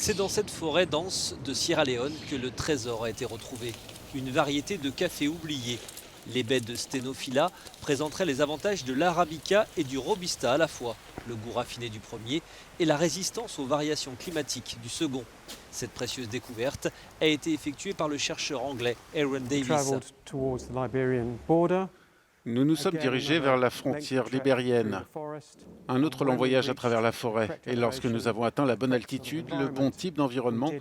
C'est dans cette forêt dense de Sierra Leone que le trésor a été retrouvé. Une variété de café oublié. Les baies de Stenophila présenteraient les avantages de l'arabica et du robusta à la fois, le goût raffiné du premier et la résistance aux variations climatiques du second. Cette précieuse découverte a été effectuée par le chercheur anglais Aaron Davis. Nous nous sommes dirigés vers la frontière libérienne. Un autre long voyage à travers la forêt. Et lorsque nous avons atteint la bonne altitude, le bon type d'environnement,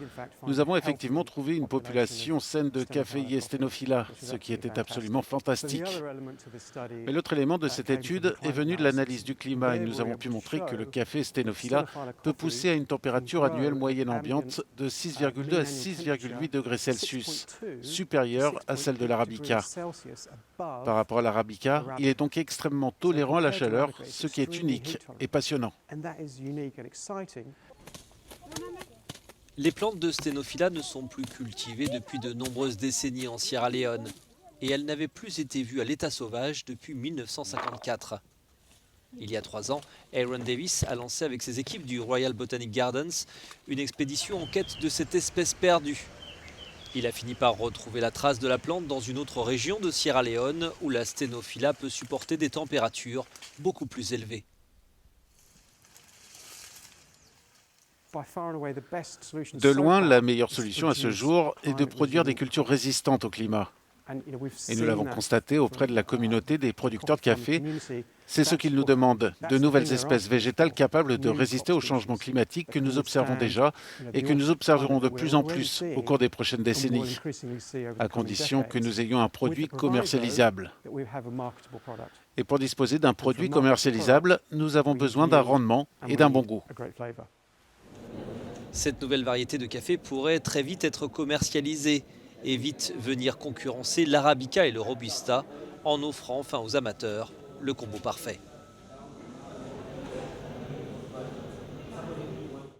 nous avons effectivement trouvé une population saine de caféiers Stenophila, ce qui était absolument fantastique. Mais l'autre élément de cette étude est venu de l'analyse du climat et nous avons pu montrer que le café Stenophila peut pousser à une température annuelle moyenne ambiante de 6,2 à 6,8 degrés Celsius, supérieure à celle de l'arabica. Par rapport à l'arabica, il est donc extrêmement tolérant à la chaleur, ce qui est unique et passionnant. Les plantes de Stenophila ne sont plus cultivées depuis de nombreuses décennies en Sierra Leone et elles n'avaient plus été vues à l'état sauvage depuis 1954. Il y a 3 ans, Aaron Davis a lancé avec ses équipes du Royal Botanic Gardens une expédition en quête de cette espèce perdue. Il a fini par retrouver la trace de la plante dans une autre région de Sierra Leone où la Stenophila peut supporter des températures beaucoup plus élevées. De loin, la meilleure solution à ce jour est de produire des cultures résistantes au climat. Et nous l'avons constaté auprès de la communauté des producteurs de café. C'est ce qu'ils nous demandent, de nouvelles espèces végétales capables de résister aux changements climatiques que nous observons déjà et que nous observerons de plus en plus au cours des prochaines décennies, à condition que nous ayons un produit commercialisable. Et pour disposer d'un produit commercialisable, nous avons besoin d'un rendement et d'un bon goût. Cette nouvelle variété de café pourrait très vite être commercialisée et vite venir concurrencer l'arabica et le robusta en offrant enfin aux amateurs le combo parfait.